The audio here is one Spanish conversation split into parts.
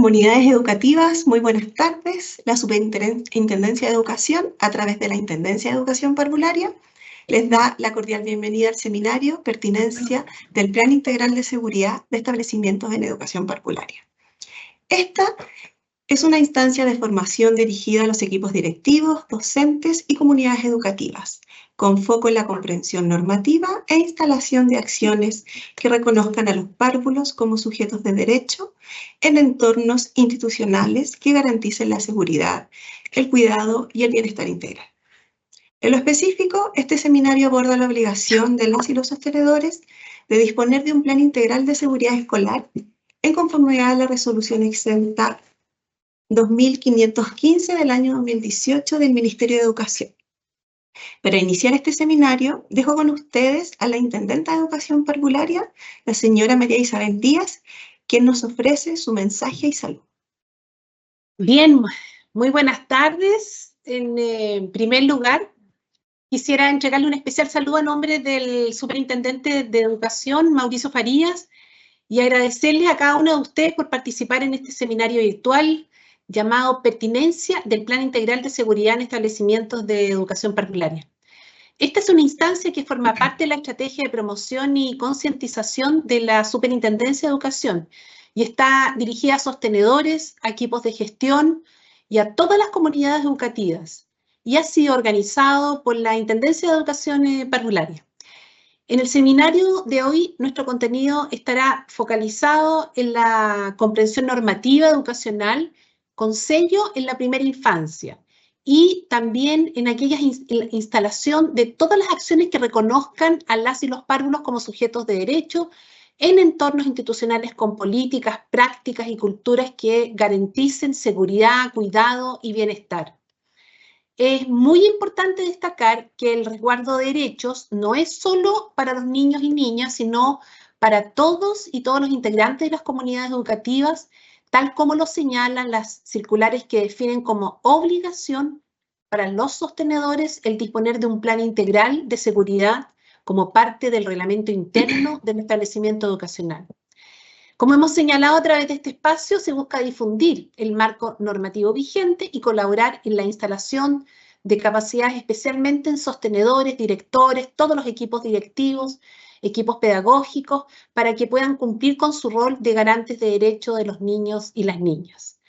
Comunidades educativas, muy buenas tardes. La Superintendencia de Educación, a través de la Intendencia de Educación Parvularia, les da la cordial bienvenida al seminario Pertinencia del Plan Integral de Seguridad de Establecimientos en Educación Parvularia. Esta es una instancia de formación dirigida a los equipos directivos, docentes y comunidades educativas, con foco en la comprensión normativa e instalación de acciones que reconozcan a los párvulos como sujetos de derecho en entornos institucionales que garanticen la seguridad, el cuidado y el bienestar integral. En lo específico, este seminario aborda la obligación de las y los sostenedores de disponer de un plan integral de seguridad escolar en conformidad a la resolución exenta 2515 del año 2018 del Ministerio de Educación. Para iniciar este seminario, dejo con ustedes a la Intendenta de Educación Parvularia, la señora María Isabel Díaz, quien nos ofrece su mensaje y salud. Bien, muy buenas tardes. En primer lugar, quisiera entregarle un especial saludo a nombre del Superintendente de Educación, Mauricio Farías, y agradecerle a cada uno de ustedes por participar en este seminario virtual llamado Pertinencia del Plan Integral de Seguridad en Establecimientos de Educación Parvularia. Esta es una instancia que forma parte de la estrategia de promoción y concientización de la Superintendencia de Educación y está dirigida a sostenedores, a equipos de gestión y a todas las comunidades educativas, y ha sido organizado por la Intendencia de Educación Parvularia. En el seminario de hoy, nuestro contenido estará focalizado en la comprensión normativa educacional con sello en la primera infancia y también en aquella instalación de todas las acciones que reconozcan a las y los párvulos como sujetos de derecho en entornos institucionales con políticas, prácticas y culturas que garanticen seguridad, cuidado y bienestar. Es muy importante destacar que el resguardo de derechos no es solo para los niños y niñas, sino para todos y todos los integrantes de las comunidades educativas, tal como lo señalan las circulares que definen como obligación para los sostenedores el disponer de un plan integral de seguridad como parte del reglamento interno del establecimiento educacional. Como hemos señalado a través de este espacio, se busca difundir el marco normativo vigente y colaborar en la instalación de capacidades especialmente en sostenedores, directores, todos los equipos directivos, equipos pedagógicos, para que puedan cumplir con su rol de garantes de derechos de los niños y las niñas.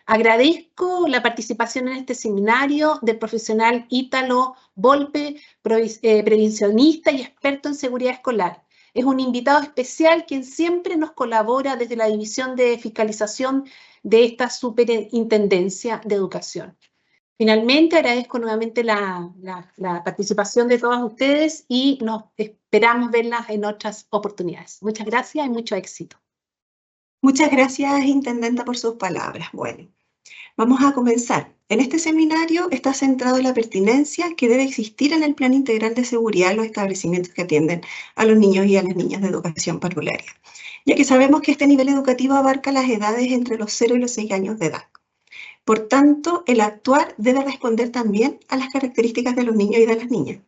Agradezco la participación en este seminario del profesional Ítalo Volpe, prevencionista y experto en seguridad escolar. Es un invitado especial quien siempre nos colabora desde la División de Fiscalización de esta Superintendencia de Educación. Finalmente, agradezco nuevamente la participación de todos ustedes y nos esperamos verlas en otras oportunidades. Muchas gracias y mucho éxito. Muchas gracias, Intendenta, por sus palabras. Bueno, vamos a comenzar. En este seminario está centrado en la pertinencia que debe existir en el Plan Integral de Seguridad en los establecimientos que atienden a los niños y a las niñas de educación parvularia, ya que sabemos que este nivel educativo abarca las edades entre los 0 y los 6 años de edad. Por tanto, el actuar debe responder también a las características de los niños y de las niñas.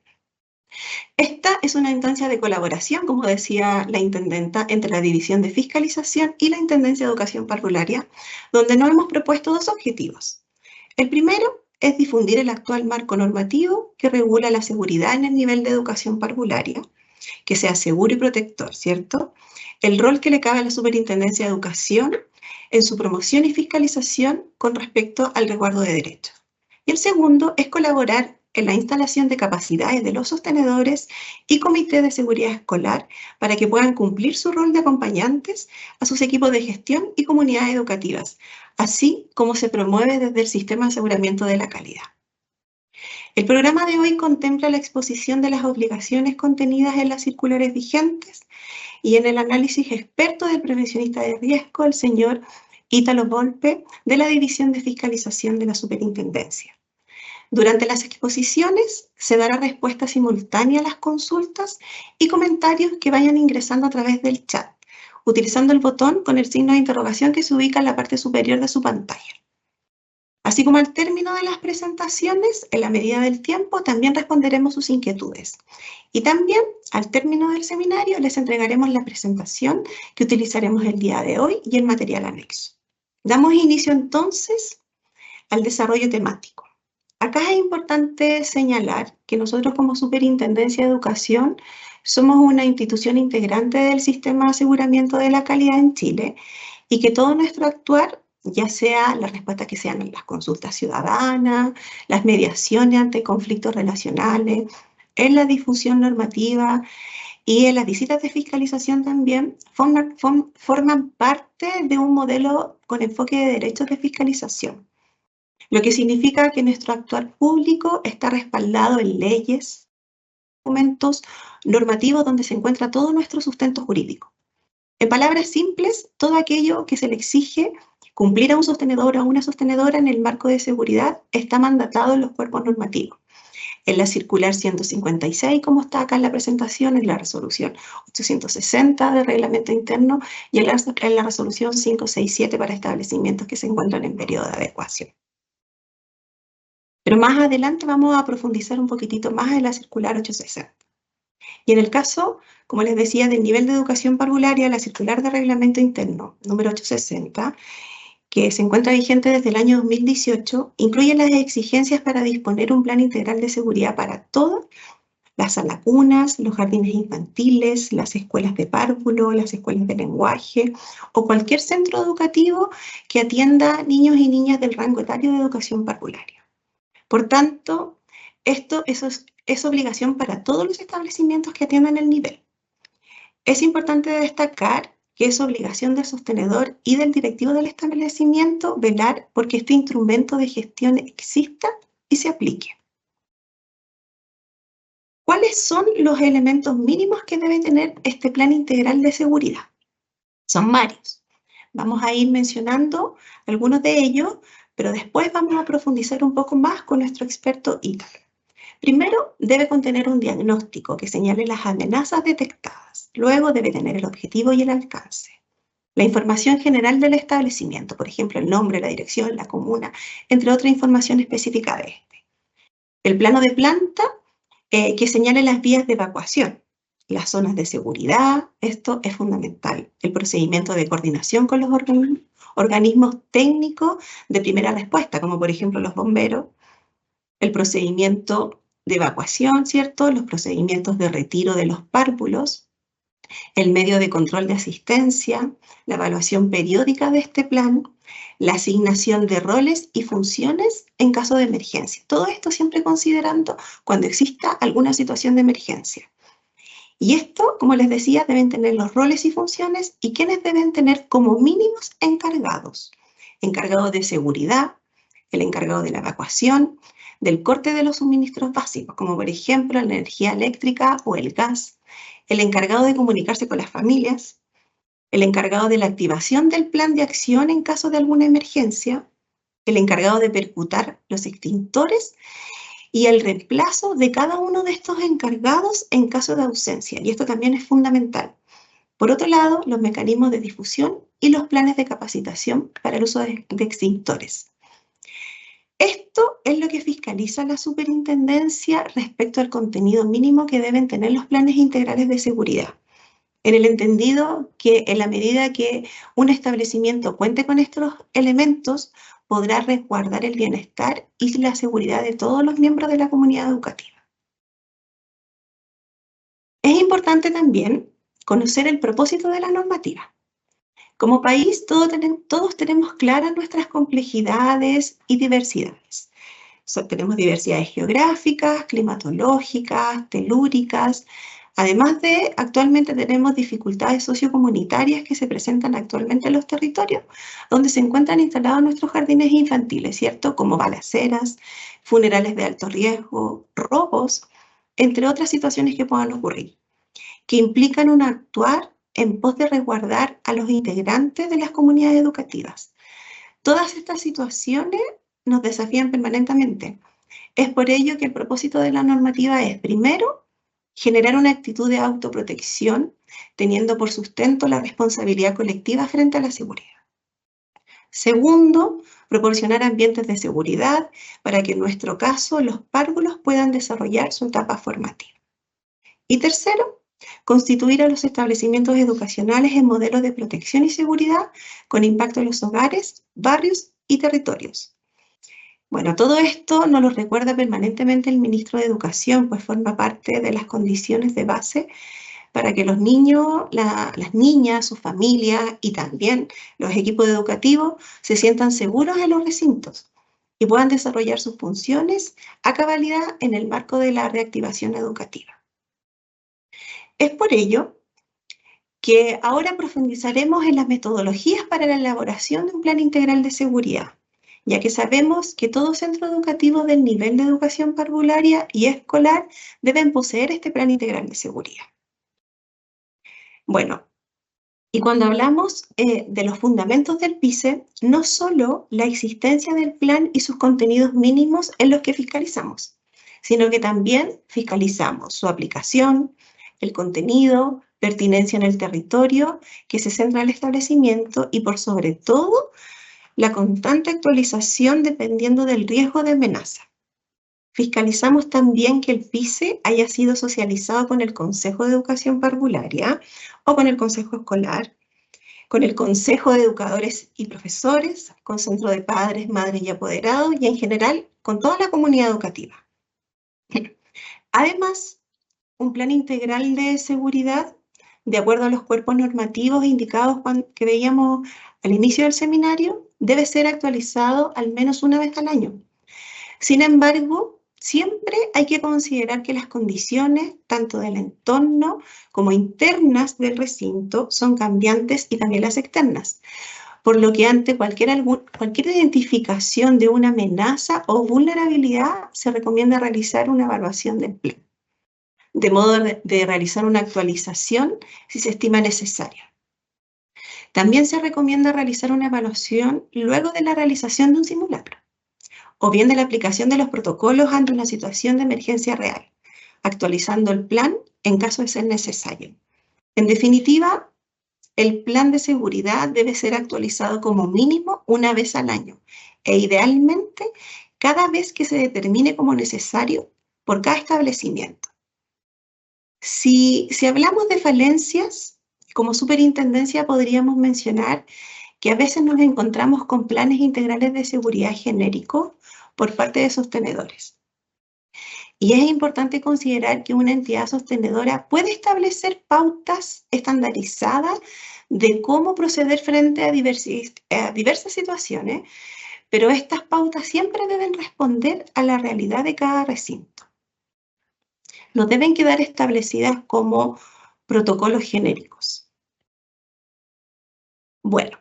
Esta es una instancia de colaboración, como decía la Intendenta, entre la División de Fiscalización y la Intendencia de Educación Parvularia, donde nos hemos propuesto dos objetivos. El primero es difundir el actual marco normativo que regula la seguridad en el nivel de educación parvularia, que sea seguro y protector, ¿cierto? El rol que le cabe a la Superintendencia de Educación en su promoción y fiscalización con respecto al resguardo de derechos. Y el segundo es colaborar en la instalación de capacidades de los sostenedores y comités de seguridad escolar para que puedan cumplir su rol de acompañantes a sus equipos de gestión y comunidades educativas, así como se promueve desde el Sistema de Aseguramiento de la Calidad. El programa de hoy contempla la exposición de las obligaciones contenidas en las circulares vigentes y en el análisis experto del prevencionista de riesgo, el señor Ítalo Volpe, de la División de Fiscalización de la Superintendencia. Durante las exposiciones se dará respuesta simultánea a las consultas y comentarios que vayan ingresando a través del chat, utilizando el botón con el signo de interrogación que se ubica en la parte superior de su pantalla. Así como al término de las presentaciones, en la medida del tiempo, también responderemos sus inquietudes. Y también, al término del seminario, les entregaremos la presentación que utilizaremos el día de hoy y el material anexo. Damos inicio entonces al desarrollo temático. Acá es importante señalar que nosotros como Superintendencia de Educación somos una institución integrante del sistema de aseguramiento de la calidad en Chile y que todo nuestro actuar, ya sea las respuestas que sean en las consultas ciudadanas, las mediaciones ante conflictos relacionales, en la difusión normativa y en las visitas de fiscalización también, forman parte de un modelo con enfoque de derechos de fiscalización. Lo que significa que nuestro actuar público está respaldado en leyes, documentos normativos donde se encuentra todo nuestro sustento jurídico. En palabras simples, todo aquello que se le exige cumplir a un sostenedor o a una sostenedora en el marco de seguridad está mandatado en los cuerpos normativos. En la circular 156, como está acá en la presentación, en la resolución 860 del reglamento interno y en la resolución 567 para establecimientos que se encuentran en periodo de adecuación. Pero más adelante vamos a profundizar un poquitito más en la circular 860. Y en el caso, como les decía, del nivel de educación parvularia, la circular de reglamento interno número 860, que se encuentra vigente desde el año 2018, incluye las exigencias para disponer un plan integral de seguridad para todas las salacunas, los jardines infantiles, las escuelas de párvulo, las escuelas de lenguaje o cualquier centro educativo que atienda niños y niñas del rango etario de educación parvularia. Por tanto, eso es obligación para todos los establecimientos que atiendan el nivel. Es importante destacar que es obligación del sostenedor y del directivo del establecimiento velar porque este instrumento de gestión exista y se aplique. ¿Cuáles son los elementos mínimos que debe tener este plan integral de seguridad? Son varios. Vamos a ir mencionando algunos de ellos, pero después vamos a profundizar un poco más con nuestro experto Ítalo. Primero, debe contener un diagnóstico que señale las amenazas detectadas. Luego, debe tener el objetivo y el alcance. La información general del establecimiento, por ejemplo, el nombre, la dirección, la comuna, entre otra información específica de este. El plano de planta que señale las vías de evacuación, las zonas de seguridad, esto es fundamental. El procedimiento de coordinación con los organismos técnicos de primera respuesta, como por ejemplo los bomberos, el procedimiento de evacuación, ¿cierto? Los procedimientos de retiro de los párvulos, el medio de control de asistencia, la evaluación periódica de este plan, la asignación de roles y funciones en caso de emergencia. Todo esto siempre considerando cuando exista alguna situación de emergencia. Y esto, como les decía, deben tener los roles y funciones y quienes deben tener como mínimos encargados. Encargado de seguridad, el encargado de la evacuación, del corte de los suministros básicos, como por ejemplo la energía eléctrica o el gas, el encargado de comunicarse con las familias, el encargado de la activación del plan de acción en caso de alguna emergencia, el encargado de percutar los extintores y el reemplazo de cada uno de estos encargados en caso de ausencia. Y esto también es fundamental. Por otro lado, los mecanismos de difusión y los planes de capacitación para el uso de extintores. Esto es lo que fiscaliza la superintendencia respecto al contenido mínimo que deben tener los planes integrales de seguridad. En el entendido que en la medida que un establecimiento cuente con estos elementos, podrá resguardar el bienestar y la seguridad de todos los miembros de la comunidad educativa. Es importante también conocer el propósito de la normativa. Como país, todos tenemos claras nuestras complejidades y diversidades. Tenemos diversidades geográficas, climatológicas, telúricas. Además de, actualmente tenemos dificultades sociocomunitarias que se presentan actualmente en los territorios donde se encuentran instalados nuestros jardines infantiles, ¿cierto? Como balaceras, funerales de alto riesgo, robos, entre otras situaciones que puedan ocurrir, que implican un actuar en pos de resguardar a los integrantes de las comunidades educativas. Todas estas situaciones nos desafían permanentemente. Es por ello que el propósito de la normativa es, primero, generar una actitud de autoprotección, teniendo por sustento la responsabilidad colectiva frente a la seguridad. Segundo, proporcionar ambientes de seguridad para que en nuestro caso los párvulos puedan desarrollar su etapa formativa. Y tercero, Constituir a los establecimientos educacionales en modelos de protección y seguridad con impacto en los hogares, barrios y territorios. Bueno, todo esto nos lo recuerda permanentemente el ministro de Educación, pues forma parte de las condiciones de base para que los niños, las niñas, sus familias y también los equipos educativos se sientan seguros en los recintos y puedan desarrollar sus funciones a cabalidad en el marco de la reactivación educativa. Es por ello que ahora profundizaremos en las metodologías para la elaboración de un plan integral de seguridad, ya que sabemos que todo centro educativo del nivel de educación parvularia y escolar deben poseer este plan integral de seguridad. Bueno, y cuando hablamos de los fundamentos del PICE, no solo la existencia del plan y sus contenidos mínimos en los que fiscalizamos, sino que también fiscalizamos su aplicación, el contenido, pertinencia en el territorio que se centra en el establecimiento y por sobre todo la constante actualización dependiendo del riesgo de amenaza. Fiscalizamos también que el PICE haya sido socializado con el Consejo de Educación Parvularia o con el Consejo Escolar, con el Consejo de Educadores y Profesores, con Centro de Padres, Madres y Apoderados y en general con toda la comunidad educativa. Además, un plan integral de seguridad, de acuerdo a los cuerpos normativos indicados que veíamos al inicio del seminario, debe ser actualizado al menos una vez al año. Sin embargo, siempre hay que considerar que las condiciones, tanto del entorno como internas del recinto, son cambiantes y también las externas, por lo que ante cualquier identificación de una amenaza o vulnerabilidad se recomienda realizar una evaluación del plan, de modo de realizar una actualización si se estima necesaria. También se recomienda realizar una evaluación luego de la realización de un simulacro, o bien de la aplicación de los protocolos ante una situación de emergencia real, actualizando el plan en caso de ser necesario. En definitiva, el plan de seguridad debe ser actualizado como mínimo una vez al año e idealmente cada vez que se determine como necesario por cada establecimiento. Si hablamos de falencias, como superintendencia podríamos mencionar que a veces nos encontramos con planes integrales de seguridad genéricos por parte de sostenedores. Y es importante considerar que una entidad sostenedora puede establecer pautas estandarizadas de cómo proceder frente a diversas situaciones, pero estas pautas siempre deben responder a la realidad de cada recinto. No deben quedar establecidas como protocolos genéricos. Bueno,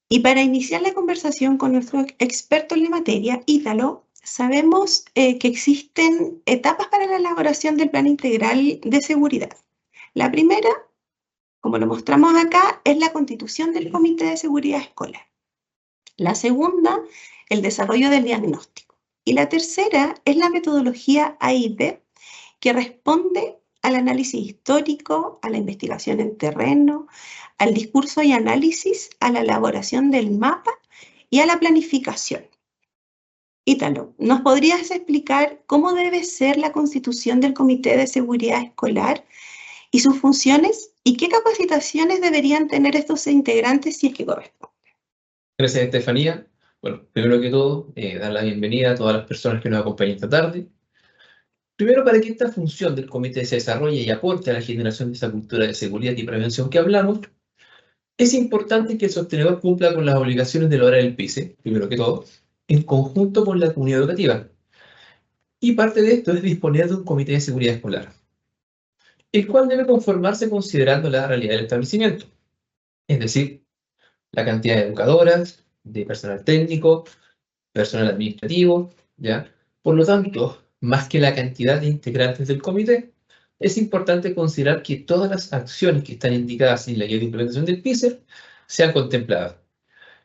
y para iniciar la conversación con nuestro experto en la materia, Ítalo, sabemos que existen etapas para la elaboración del plan integral de seguridad. La primera, como lo mostramos acá, es la constitución del Comité de Seguridad Escolar. La segunda, el desarrollo del diagnóstico. Y la tercera es la metodología AIB, que responde al análisis histórico, a la investigación en terreno, al discurso y análisis, a la elaboración del mapa y a la planificación. Ítalo, ¿nos podrías explicar cómo debe ser la constitución del Comité de Seguridad Escolar y sus funciones y qué capacitaciones deberían tener estos integrantes si es que corresponde? Gracias, Estefanía. Bueno, primero que todo, dar la bienvenida a todas las personas que nos acompañan esta tarde. Primero, para que esta función del comité se desarrolle y aporte a la generación de esa cultura de seguridad y prevención que hablamos, es importante que el sostenedor cumpla con las obligaciones de lograr el PICE, primero que todo, en conjunto con la comunidad educativa. Y parte de esto es disponer de un comité de seguridad escolar, el cual debe conformarse considerando la realidad del establecimiento, es decir, la cantidad de educadoras, de personal técnico, personal administrativo, ¿ya? Por lo tanto, más que la cantidad de integrantes del comité, es importante considerar que todas las acciones que están indicadas en la guía de implementación del PICE sean contempladas.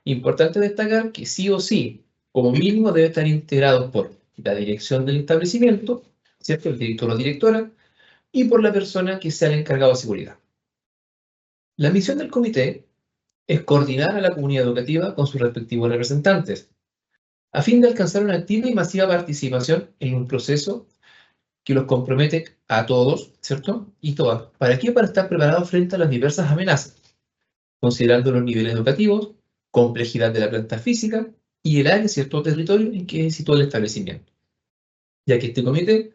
Importante destacar que sí o sí, como mínimo, debe estar integrado por la dirección del establecimiento, ¿cierto? El director o directora, y por la persona que sea el encargado de seguridad. La misión del comité es coordinar a la comunidad educativa con sus respectivos representantes, a fin de alcanzar una activa y masiva participación en un proceso que los compromete a todos, ¿cierto? Y todas. ¿Para qué? Para estar preparados frente a las diversas amenazas, considerando los niveles educativos, complejidad de la planta física y el área, cierto territorio en que se sitúa el establecimiento, ya que este comité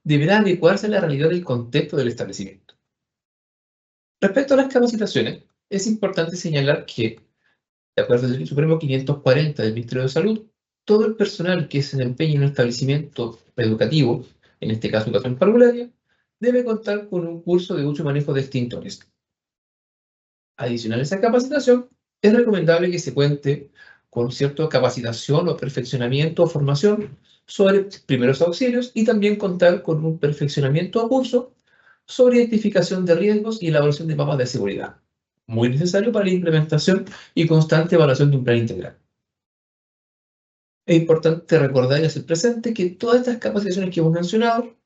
deberá adecuarse a la realidad del contexto del establecimiento. Respecto a las capacitaciones, es importante señalar que, de acuerdo al Supremo 540 del Ministerio de Salud, todo el personal que se desempeñe en un establecimiento educativo, en este caso educación parvularia, debe contar con un curso de uso y manejo de extintores. Adicional a esa capacitación, es recomendable que se cuente con cierta capacitación o perfeccionamiento o formación sobre primeros auxilios y también contar con un perfeccionamiento o curso sobre identificación de riesgos y elaboración de mapas de seguridad, muy necesario para la implementación y constante evaluación de un plan integral. Es importante recordar y hacer presente que todas estas capacitaciones que hemos mencionado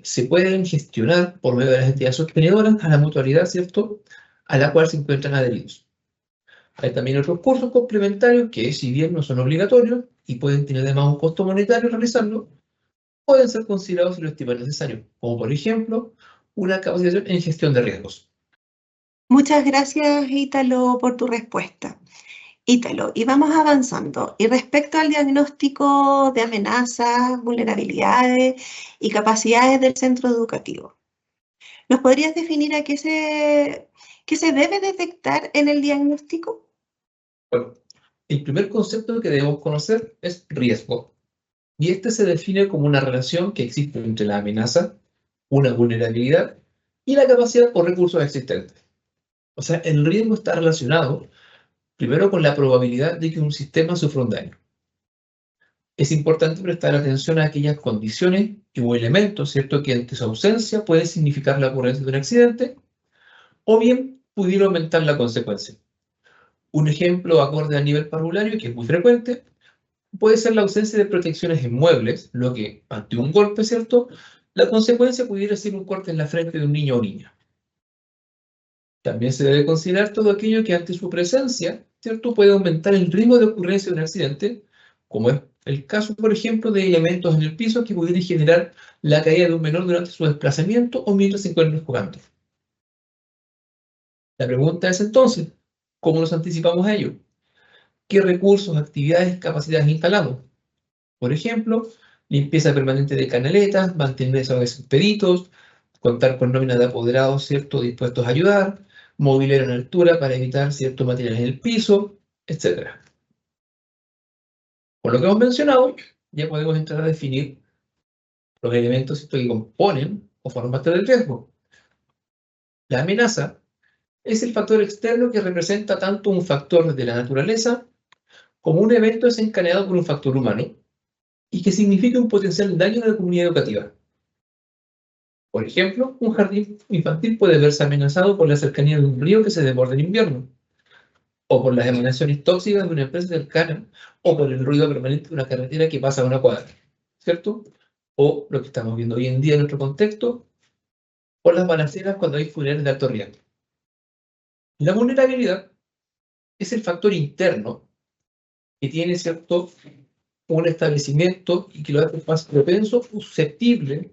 se pueden gestionar por medio de las entidades sostenidoras a la mutualidad, ¿cierto?, a la cual se encuentran adheridos. Hay también otros cursos complementarios que, si bien no son obligatorios y pueden tener además un costo monetario realizarlo, pueden ser considerados si lo estiman necesario, como por ejemplo una capacitación en gestión de riesgos. Muchas gracias, Ítalo, por tu respuesta. Ítalo, y vamos avanzando. Y respecto al diagnóstico de amenazas, vulnerabilidades y capacidades del centro educativo, ¿nos podrías definir a qué se debe detectar en el diagnóstico? Bueno, el primer concepto que debemos conocer es riesgo. Y este se define como una relación que existe entre la amenaza, una vulnerabilidad y la capacidad o recursos existentes. O sea, el riesgo está relacionado primero con la probabilidad de que un sistema sufra un daño. Es importante prestar atención a aquellas condiciones o elementos, ¿cierto?, que ante su ausencia pueden significar la ocurrencia de un accidente o bien pudiera aumentar la consecuencia. Un ejemplo acorde a nivel parvulario, que es muy frecuente, puede ser la ausencia de protecciones en muebles, lo que, ante un golpe, ¿cierto?, la consecuencia pudiera ser un corte en la frente de un niño o niña. También se debe considerar todo aquello que ante su presencia, ¿cierto?, puede aumentar el riesgo de ocurrencia de un accidente, como es el caso, por ejemplo, de elementos en el piso que pudieran generar la caída de un menor durante su desplazamiento o mientras se encuentran jugando. La pregunta es entonces, ¿cómo nos anticipamos a ello? ¿Qué recursos, actividades, capacidades instalamos? Por ejemplo, limpieza permanente de canaletas, mantener esos expeditos, contar con nóminas de apoderados, ¿cierto?, dispuestos a ayudar, mobiliario en altura para evitar ciertos materiales en el piso, etc. Por lo que hemos mencionado, ya podemos entrar a definir los elementos, ¿cierto?, que componen o forman parte del riesgo. La amenaza es el factor externo que representa tanto un factor de la naturaleza como un evento desencadenado por un factor humano y que significa un potencial daño a la comunidad educativa. Por ejemplo, un jardín infantil puede verse amenazado por la cercanía de un río que se desborda en invierno, o por las emanaciones tóxicas de una empresa cercana, o por el ruido permanente de una carretera que pasa a una cuadra, ¿cierto? O lo que estamos viendo hoy en día en nuestro contexto, por las balaceras cuando hay funerales de alto riesgo. La vulnerabilidad es el factor interno que tiene, ¿cierto?, un establecimiento y que lo hace más propenso, susceptible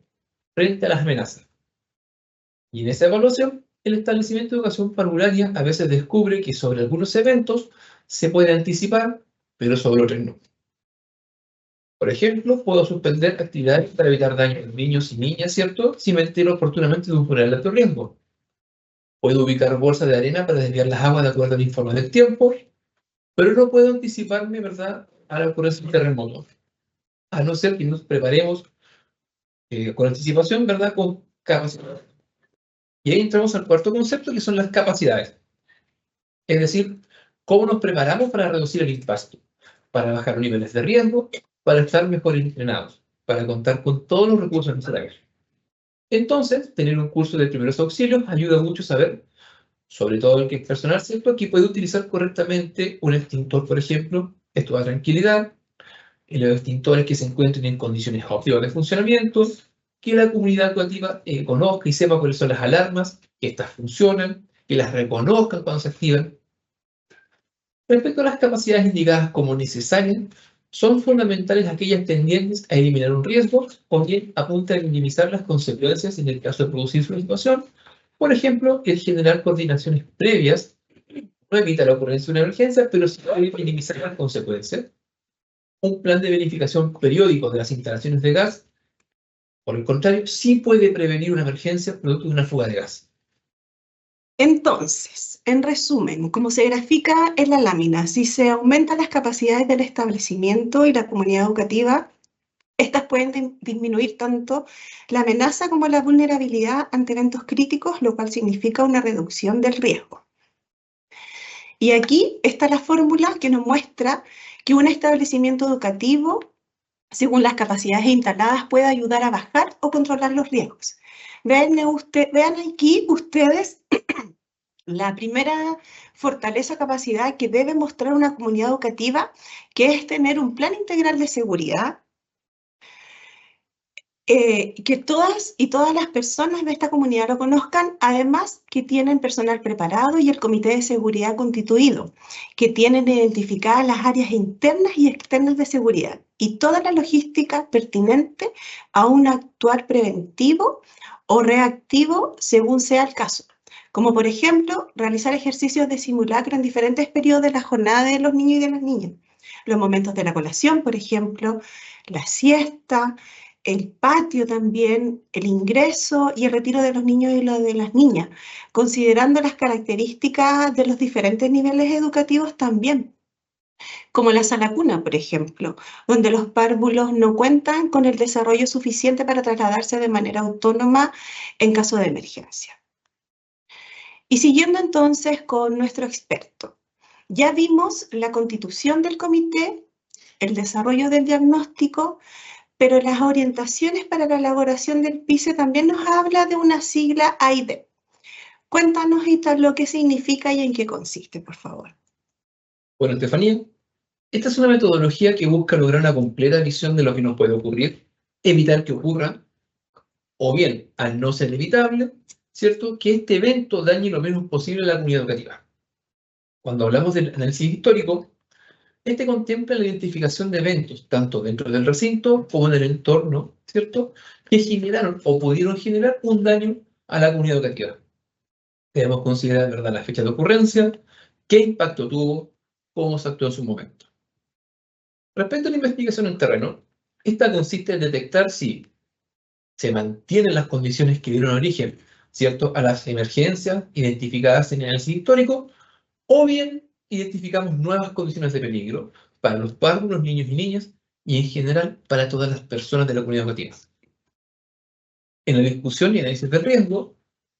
frente a las amenazas. Y en esa evaluación, el establecimiento de educación parvularia a veces descubre que sobre algunos eventos se puede anticipar, pero sobre otros no. Por ejemplo, puedo suspender actividades para evitar daños a niños y niñas, ¿cierto?, si me entero oportunamente de un funeral de alto riesgo. Puedo ubicar bolsas de arena para desviar las aguas de acuerdo al informe del tiempo, pero no puedo anticiparme, ¿verdad?, a la ocurrencia de un terremoto, a no ser que nos preparemos con anticipación, ¿verdad?, con capacidad. Y ahí entramos al cuarto concepto, que son las capacidades. Es decir, cómo nos preparamos para reducir el impacto, para bajar los niveles de riesgo, para estar mejor entrenados, para contar con todos los recursos necesarios. Entonces, tener un curso de primeros auxilios ayuda mucho a saber, sobre todo el que es personal, ¿cierto?, que puede utilizar correctamente un extintor, por ejemplo. Esto da tranquilidad. Y los extintores que se encuentren en condiciones óptimas de funcionamiento, que la comunidad educativa conozca y sepa cuáles son las alarmas, que estas funcionan, que las reconozcan cuando se activan. Respecto a las capacidades indicadas como necesarias, son fundamentales aquellas tendientes a eliminar un riesgo o bien apunta a minimizar las consecuencias en el caso de producirse una situación. Por ejemplo, el generar coordinaciones previas no evita la ocurrencia de una emergencia, pero sí puede minimizar las consecuencias. Un plan de verificación periódico de las instalaciones de gas, por el contrario, sí puede prevenir una emergencia producto de una fuga de gas. Entonces, en resumen, como se grafica en la lámina, si se aumentan las capacidades del establecimiento y la comunidad educativa, estas pueden disminuir tanto la amenaza como la vulnerabilidad ante eventos críticos, lo cual significa una reducción del riesgo. Y aquí está la fórmula que nos muestra que un establecimiento educativo, según las capacidades instaladas, puede ayudar a bajar o controlar los riesgos. Vean aquí ustedes la primera fortaleza, capacidad que debe mostrar una comunidad educativa, que es tener un plan integral de seguridad, que todas las personas de esta comunidad lo conozcan, además que tienen personal preparado y el comité de seguridad constituido, que tienen identificadas las áreas internas y externas de seguridad y toda la logística pertinente a un actuar preventivo o reactivo según sea el caso. Como por ejemplo, realizar ejercicios de simulacro en diferentes periodos de la jornada de los niños y de las niñas. Los momentos de la colación, por ejemplo, la siesta, el patio también, el ingreso y el retiro de los niños y de las niñas, considerando las características de los diferentes niveles educativos también, como la sala cuna, por ejemplo, donde los párvulos no cuentan con el desarrollo suficiente para trasladarse de manera autónoma en caso de emergencia. Y siguiendo entonces con nuestro experto, ya vimos la constitución del comité, el desarrollo del diagnóstico, pero las orientaciones para la elaboración del PICE también nos habla de una sigla AIDEP. Cuéntanos, Ítalo, qué significa y en qué consiste, por favor. Bueno, Estefanía, esta es una metodología que busca lograr una completa visión de lo que nos puede ocurrir, evitar que ocurra, o bien, al no ser evitable, ¿cierto?, que este evento dañe lo menos posible a la comunidad educativa. Cuando hablamos del análisis histórico, este contempla la identificación de eventos, tanto dentro del recinto como en el entorno, ¿cierto?, que generaron o pudieron generar un daño a la comunidad educativa. Debemos considerar, ¿verdad?, la fecha de ocurrencia, qué impacto tuvo, cómo se actuó en su momento. Respecto a la investigación en terreno, esta consiste en detectar si se mantienen las condiciones que dieron origen, ¿cierto?, a las emergencias identificadas en el análisis histórico, o bien identificamos nuevas condiciones de peligro para los párvulos, niños y niñas, y en general para todas las personas de la comunidad educativa. En la discusión y análisis de riesgo,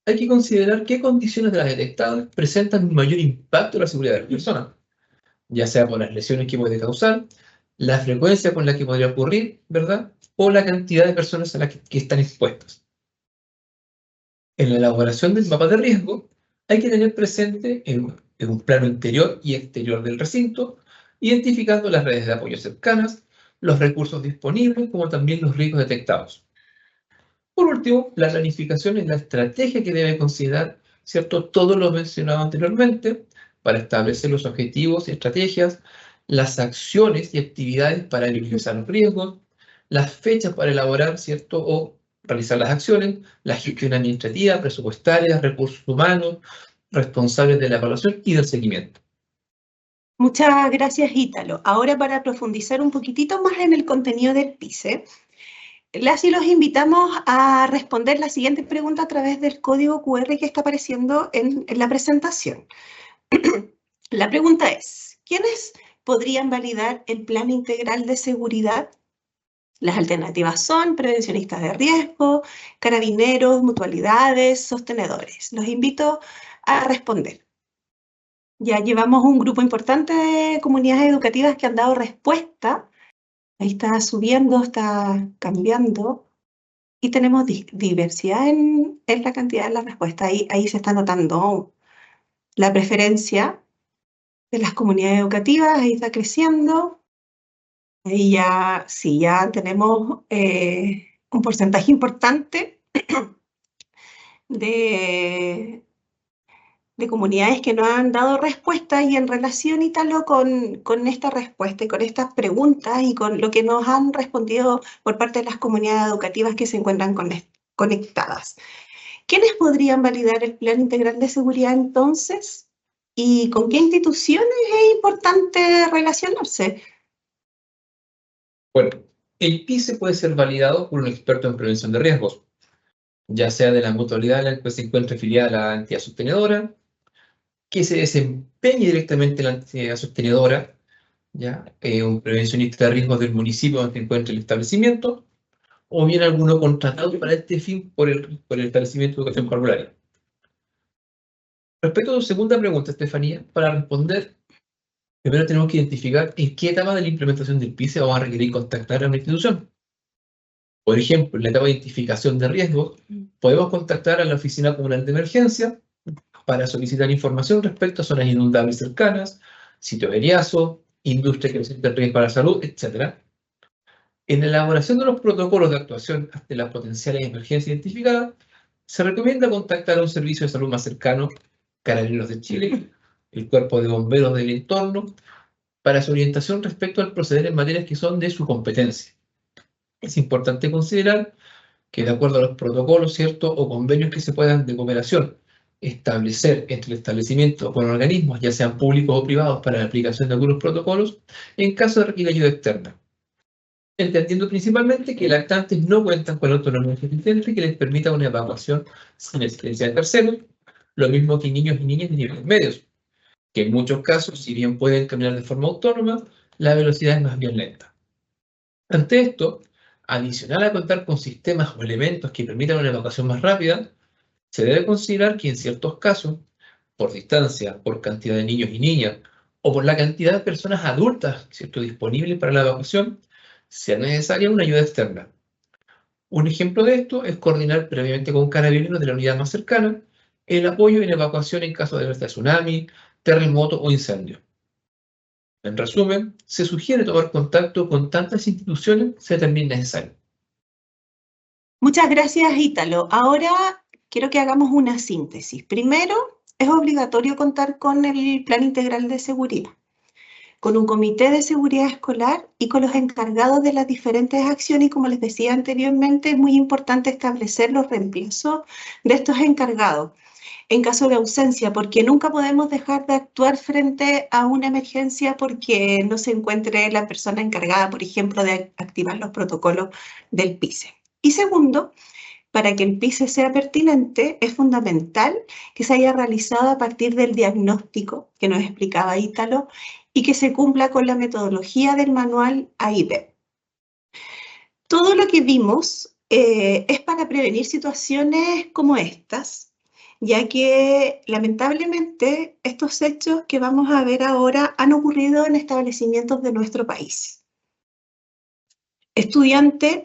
hay que considerar qué condiciones de las detectadas presentan un mayor impacto en la seguridad de la persona, ya sea por las lesiones que puede causar, la frecuencia con la que podría ocurrir, ¿verdad?, o la cantidad de personas a las que están expuestas. En la elaboración del mapa de riesgo, hay que tener presente en un plano interior y exterior del recinto, identificando las redes de apoyo cercanas, los recursos disponibles, como también los riesgos detectados. Por último, la planificación es la estrategia que debe considerar, ¿cierto?, todo lo mencionado anteriormente para establecer los objetivos y estrategias, las acciones y actividades para minimizar los riesgos, las fechas para elaborar, ¿cierto?, o realizar las acciones, la gestión administrativa, presupuestaria, recursos humanos, responsables de la evaluación y del seguimiento. Muchas gracias, Ítalo. Ahora, para profundizar un poquitito más en el contenido del PICE, las y los invitamos a responder la siguiente pregunta a través del código QR que está apareciendo en la presentación. La pregunta es, ¿quiénes podrían validar el plan integral de seguridad? Las alternativas son prevencionistas de riesgo, carabineros, mutualidades, sostenedores. Los invito a responder. Ya llevamos un grupo importante de comunidades educativas que han dado respuesta. Ahí está subiendo, está cambiando. Y tenemos diversidad en la cantidad de las respuestas. Ahí se está notando la preferencia de las comunidades educativas. Ahí está creciendo. Ahí ya, sí, ya tenemos un porcentaje importante de de comunidades que nos han dado respuestas y en relación, Ítalo, con esta respuesta y con estas preguntas y con lo que nos han respondido por parte de las comunidades educativas que se encuentran conectadas. ¿Quiénes podrían validar el Plan Integral de Seguridad entonces? ¿Y con qué instituciones es importante relacionarse? Bueno, el PICE puede ser validado por un experto en prevención de riesgos, ya sea de la mutualidad en la que se encuentre afiliada la entidad sostenedora, que se desempeñe directamente en la entidad sostenedora, ¿ya? Un prevencionista de riesgos del municipio donde se encuentre el establecimiento, o bien alguno contratado para este fin por el establecimiento de educación parvularia. Respecto a tu segunda pregunta, Estefanía, para responder, primero tenemos que identificar en qué etapa de la implementación del PICE vamos a requerir contactar a una institución. Por ejemplo, en la etapa de identificación de riesgos, podemos contactar a la Oficina Comunal de Emergencia para solicitar información respecto a zonas inundables cercanas, sitios de eriazo, industria que presenta riesgo para la salud, etc. En la elaboración de los protocolos de actuación ante las potenciales emergencias identificadas, se recomienda contactar a un servicio de salud más cercano, Carabineros de Chile, el Cuerpo de Bomberos del entorno, para su orientación respecto al proceder en materias que son de su competencia. Es importante considerar que de acuerdo a los protocolos, ¿cierto?, o convenios que se puedan de cooperación establecer entre el establecimiento con organismos, ya sean públicos o privados, para la aplicación de algunos protocolos, en caso de requerir ayuda externa. Entendiendo principalmente que lactantes no cuentan con autonomía suficiente que les permita una evacuación sin asistencia de terceros, lo mismo que niños y niñas de niveles medios, que en muchos casos, si bien pueden caminar de forma autónoma, la velocidad es más bien lenta. Ante esto, adicional a contar con sistemas o elementos que permitan una evacuación más rápida, se debe considerar que en ciertos casos, por distancia, por cantidad de niños y niñas, o por la cantidad de personas adultas, ¿cierto?, disponibles para la evacuación, sea necesaria una ayuda externa. Un ejemplo de esto es coordinar previamente con carabineros de la unidad más cercana el apoyo en evacuación en caso de alerta de tsunami, terremoto o incendio. En resumen, se sugiere tomar contacto con tantas instituciones sea también necesario. Muchas gracias, Ítalo. Ahora quiero que hagamos una síntesis. Primero, es obligatorio contar con el Plan Integral de Seguridad, con un comité de seguridad escolar y con los encargados de las diferentes acciones. Y como les decía anteriormente, es muy importante establecer los reemplazos de estos encargados en caso de ausencia, porque nunca podemos dejar de actuar frente a una emergencia porque no se encuentre la persona encargada, por ejemplo, de activar los protocolos del PICE. Y segundo, para que el PICE sea pertinente, es fundamental que se haya realizado a partir del diagnóstico que nos explicaba Ítalo y que se cumpla con la metodología del manual AIDEP. Todo lo que vimos es para prevenir situaciones como estas, ya que lamentablemente estos hechos que vamos a ver ahora han ocurrido en establecimientos de nuestro país. Estudiante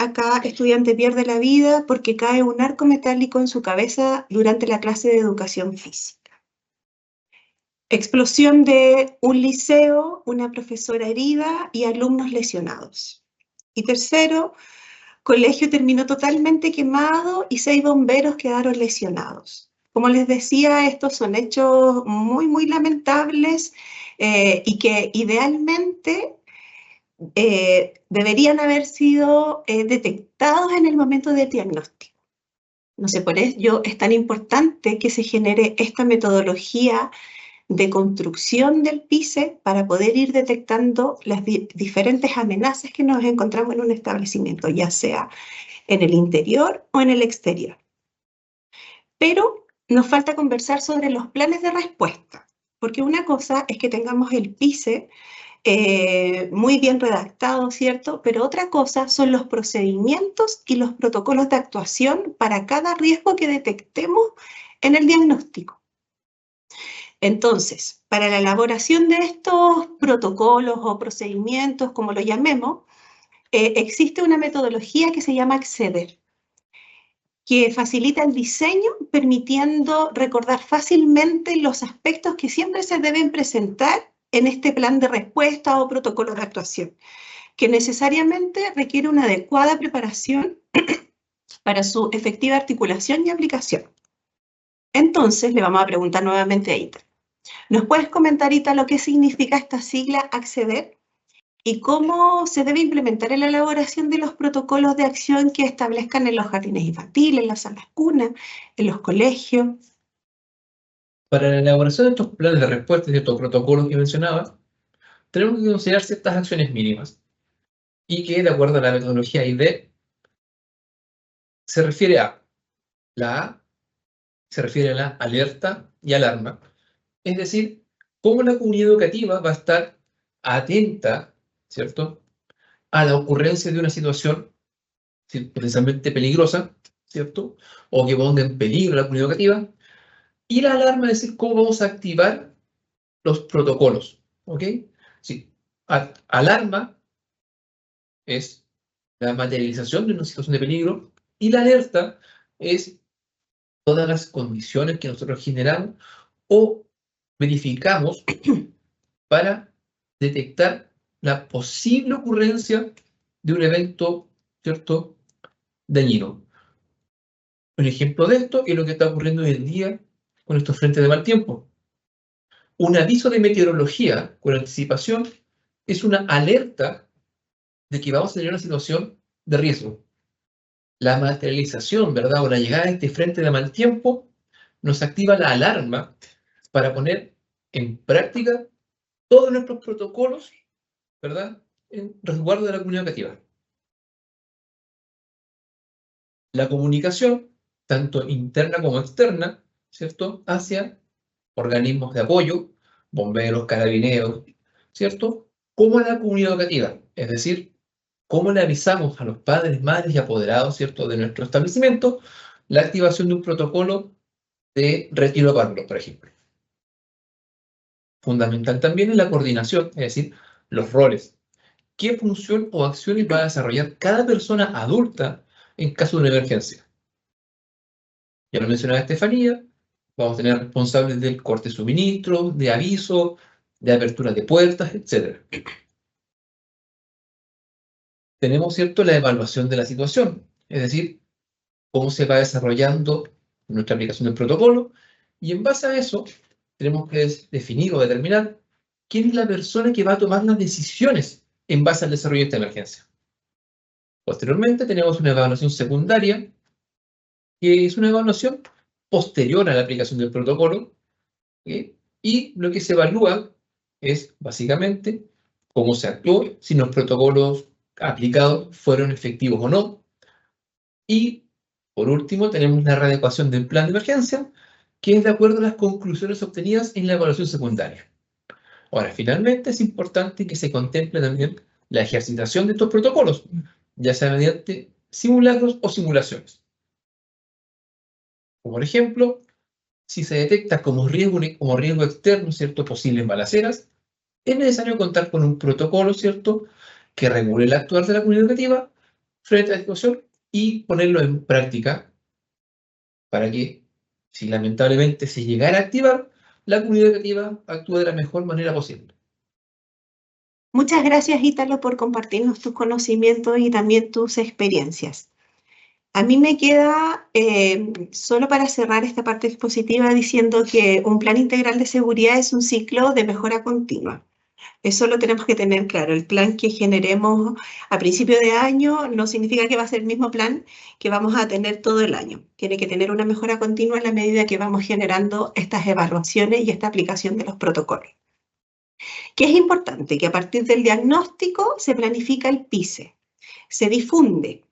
pierde la vida porque cae un arco metálico en su cabeza durante la clase de educación física. Explosión de un liceo, una profesora herida y alumnos lesionados. Y tercero, colegio terminó totalmente quemado y 6 bomberos quedaron lesionados. Como les decía, estos son hechos muy, muy lamentables y que idealmente deberían haber sido detectados en el momento del diagnóstico. No sé, por ello es tan importante que se genere esta metodología de construcción del PICE para poder ir detectando las diferentes amenazas que nos encontramos en un establecimiento, ya sea en el interior o en el exterior. Pero nos falta conversar sobre los planes de respuesta, porque una cosa es que tengamos el PICE muy bien redactado, ¿cierto? Pero otra cosa son los procedimientos y los protocolos de actuación para cada riesgo que detectemos en el diagnóstico. Entonces, para la elaboración de estos protocolos o procedimientos, como lo llamemos, existe una metodología que se llama Acceder, que facilita el diseño, permitiendo recordar fácilmente los aspectos que siempre se deben presentar en este plan de respuesta o protocolo de actuación, que necesariamente requiere una adecuada preparación para su efectiva articulación y aplicación. Entonces, le vamos a preguntar nuevamente a Ita. ¿Nos puedes comentar, Ita, lo que significa esta sigla acceder? ¿Y cómo se debe implementar en la elaboración de los protocolos de acción que establezcan en los jardines infantiles, en las salas cunas, en los colegios? Para la elaboración de estos planes de respuesta y de estos protocolos que mencionaba, tenemos que considerar ciertas acciones mínimas y que, de acuerdo a la metodología ID, se refiere a la A, se refiere a la alerta y alarma, es decir, cómo la comunidad educativa va a estar atenta, ¿cierto?, a la ocurrencia de una situación potencialmente peligrosa, ¿cierto?, o que ponga en peligro a la comunidad educativa, y la alarma es decir, cómo vamos a activar los protocolos, ¿ok? Sí, alarma es la materialización de una situación de peligro y la alerta es todas las condiciones que nosotros generamos o verificamos para detectar la posible ocurrencia de un evento, ¿cierto?, dañino. Un ejemplo de esto es lo que está ocurriendo hoy en día con estos frentes de mal tiempo. Un aviso de meteorología con anticipación es una alerta de que vamos a tener una situación de riesgo. La materialización, ¿verdad?, o la llegada de este frente de mal tiempo nos activa la alarma para poner en práctica todos nuestros protocolos, ¿verdad?, en resguardo de la comunidad educativa. La comunicación, tanto interna como externa, ¿cierto?, hacia organismos de apoyo, bomberos, carabineros, ¿cierto?, como a la comunidad educativa, es decir, cómo le avisamos a los padres, madres y apoderados, ¿cierto?, de nuestro establecimiento la activación de un protocolo de retiro de párvulos, por ejemplo. Fundamental también es la coordinación, es decir, los roles. ¿Qué función o acciones va a desarrollar cada persona adulta en caso de una emergencia? Ya lo mencionaba Estefanía, vamos a tener responsables del corte de suministro, de aviso, de apertura de puertas, etc. Tenemos, ¿cierto?, la evaluación de la situación, es decir, cómo se va desarrollando nuestra aplicación del protocolo, y en base a eso tenemos que definir o determinar quién es la persona que va a tomar las decisiones en base al desarrollo de esta emergencia. Posteriormente tenemos una evaluación secundaria, que es una evaluación posterior a la aplicación del protocolo, ¿sí?, y lo que se evalúa es básicamente cómo se actuó, si los protocolos aplicados fueron efectivos o no, y por último tenemos la readecuación del plan de emergencia, que es de acuerdo a las conclusiones obtenidas en la evaluación secundaria. Ahora, finalmente es importante que se contemple también la ejercitación de estos protocolos, ya sea mediante simulacros o simulaciones. Como por ejemplo, si se detecta como riesgo externo, ¿cierto?, posibles balaceras, es necesario contar con un protocolo, ¿cierto?, que regule el actuar de la comunidad educativa frente a la situación y ponerlo en práctica para que, si lamentablemente se llegara a activar, la comunidad educativa actúe de la mejor manera posible. Muchas gracias, Ítalo, por compartirnos tus conocimientos y también tus experiencias. A mí me queda, solo para cerrar esta parte expositiva, diciendo que un plan integral de seguridad es un ciclo de mejora continua. Eso lo tenemos que tener claro. El plan que generemos a principio de año no significa que va a ser el mismo plan que vamos a tener todo el año. Tiene que tener una mejora continua en la medida que vamos generando estas evaluaciones y esta aplicación de los protocolos. Que es importante que a partir del diagnóstico se planifica el PICE, se difunde,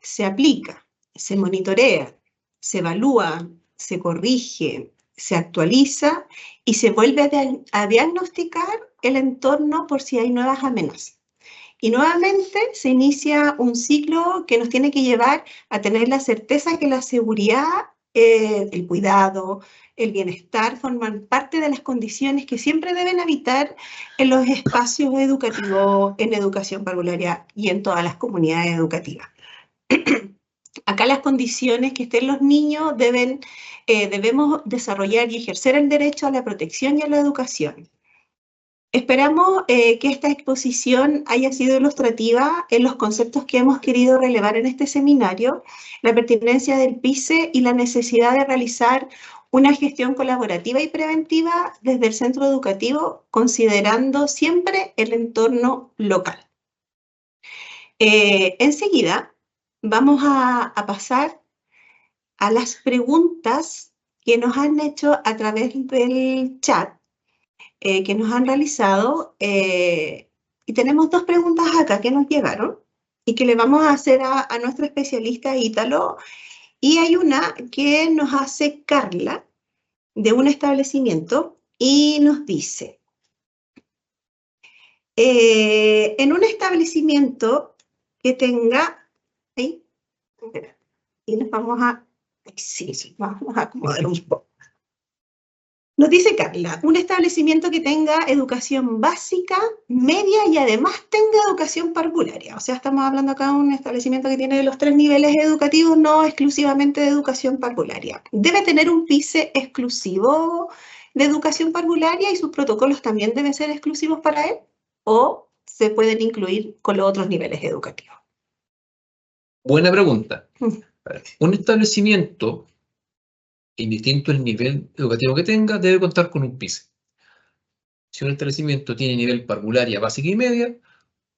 se aplica, se monitorea, se evalúa, se corrige, se actualiza y se vuelve a diagnosticar el entorno por si hay nuevas amenazas. Y nuevamente se inicia un ciclo que nos tiene que llevar a tener la certeza que la seguridad, el cuidado, el bienestar forman parte de las condiciones que siempre deben habitar en los espacios educativos, en educación parvularia y en todas las comunidades educativas. Acá las condiciones que estén los niños debemos desarrollar y ejercer el derecho a la protección y a la educación. Esperamos que esta exposición haya sido ilustrativa en los conceptos que hemos querido relevar en este seminario, la pertinencia del PICE y la necesidad de realizar una gestión colaborativa y preventiva desde el centro educativo, considerando siempre el entorno local. Enseguida vamos a pasar a las preguntas que nos han hecho a través del chat, que nos han realizado, y tenemos dos preguntas acá que nos llegaron y que le vamos a hacer a nuestro especialista Ítalo, y hay una que nos hace Carla de un establecimiento y nos dice, en un establecimiento que tenga, ¿sí? Y nos vamos a, sí, vamos a acomodar un poco. Nos dice Carla, un establecimiento que tenga educación básica, media y además tenga educación parvularia. O sea, estamos hablando acá de un establecimiento que tiene los 3 niveles educativos, no exclusivamente de educación parvularia. Debe tener un PICE exclusivo de educación parvularia y sus protocolos también deben ser exclusivos para él, o se pueden incluir con los otros niveles educativos. Buena pregunta. Un establecimiento, indistinto el nivel educativo que tenga, debe contar con un PICE. Si un establecimiento tiene nivel parvularia, básica y media,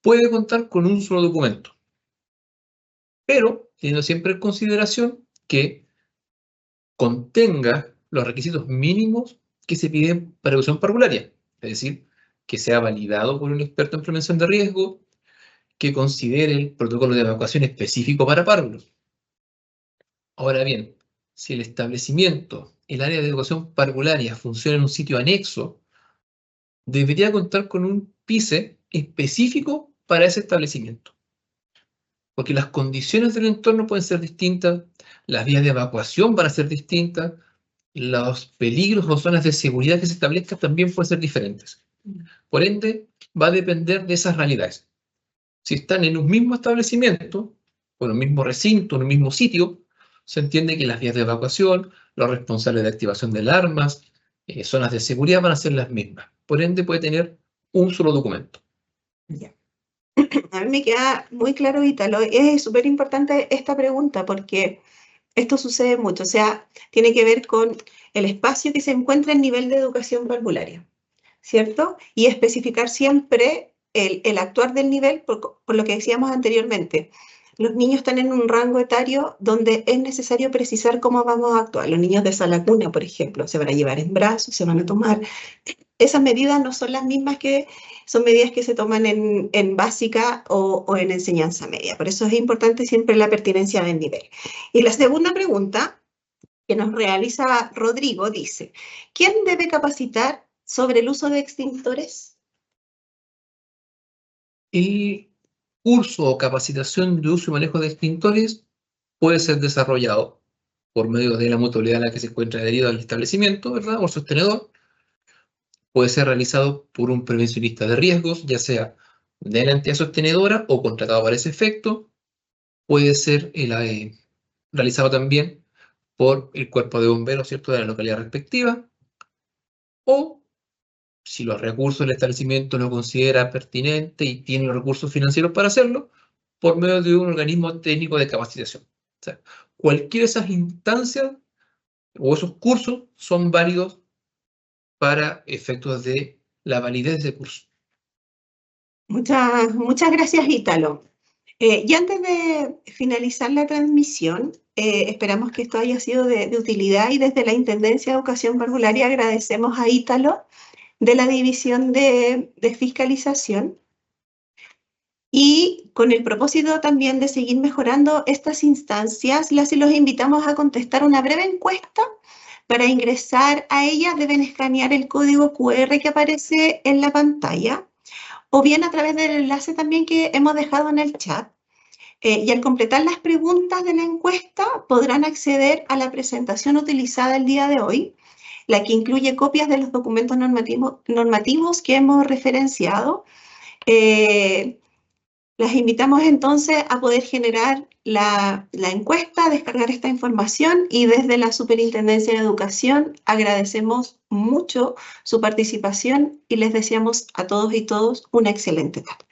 puede contar con un solo documento. Pero teniendo siempre en consideración que contenga los requisitos mínimos que se piden para educación parvularia. Es decir, que sea validado por un experto en prevención de riesgo, que considere el protocolo de evacuación específico para párvulos. Ahora bien, si el establecimiento, el área de educación parvularia, funciona en un sitio anexo, debería contar con un PICE específico para ese establecimiento. Porque las condiciones del entorno pueden ser distintas, las vías de evacuación van a ser distintas, los peligros o zonas de seguridad que se establezcan también pueden ser diferentes. Por ende, va a depender de esas realidades. Si están en un mismo establecimiento, o en un mismo recinto, en un mismo sitio, se entiende que las vías de evacuación, los responsables de activación de alarmas, zonas de seguridad van a ser las mismas. Por ende, puede tener un solo documento. Ya. A mí me queda muy claro, Ítalo. Es súper importante esta pregunta porque esto sucede mucho. O sea, tiene que ver con el espacio que se encuentra en nivel de educación parvularia, ¿cierto? Y especificar siempre el actuar del nivel por lo que decíamos anteriormente. Los niños están en un rango etario donde es necesario precisar cómo vamos a actuar. Los niños de sala cuna, por ejemplo, se van a llevar en brazos, se van a tomar. Esas medidas no son las mismas que son medidas que se toman en básica o en enseñanza media. Por eso es importante siempre la pertinencia del nivel. Y la segunda pregunta que nos realiza Rodrigo dice, ¿quién debe capacitar sobre el uso de extintores? El curso o capacitación de uso y manejo de extintores puede ser desarrollado por medio de la mutualidad a la que se encuentra adherido al establecimiento, ¿verdad? O el sostenedor. Puede ser realizado por un prevencionista de riesgos, ya sea de la entidad sostenedora o contratado para ese efecto. Puede ser realizado también por el cuerpo de bomberos, ¿cierto?, de la localidad respectiva. O, si los recursos del establecimiento lo considera pertinente y tiene los recursos financieros para hacerlo, por medio de un organismo técnico de capacitación. O sea, cualquiera de esas instancias o esos cursos son válidos para efectos de la validez de curso. Muchas gracias, Ítalo. Y antes de finalizar la transmisión, esperamos que esto haya sido de utilidad y desde la Intendencia de Educación Parvularia agradecemos a Ítalo de la División de Fiscalización y con el propósito también de seguir mejorando estas instancias, los invitamos a contestar una breve encuesta. Para ingresar a ella deben escanear el código QR que aparece en la pantalla o bien a través del enlace también que hemos dejado en el chat. Y al completar las preguntas de la encuesta podrán acceder a la presentación utilizada el día de hoy, la que incluye copias de los documentos normativos que hemos referenciado. Las invitamos entonces a poder generar la encuesta, descargar esta información y desde la Superintendencia de Educación agradecemos mucho su participación y les deseamos a todos y todas una excelente tarde.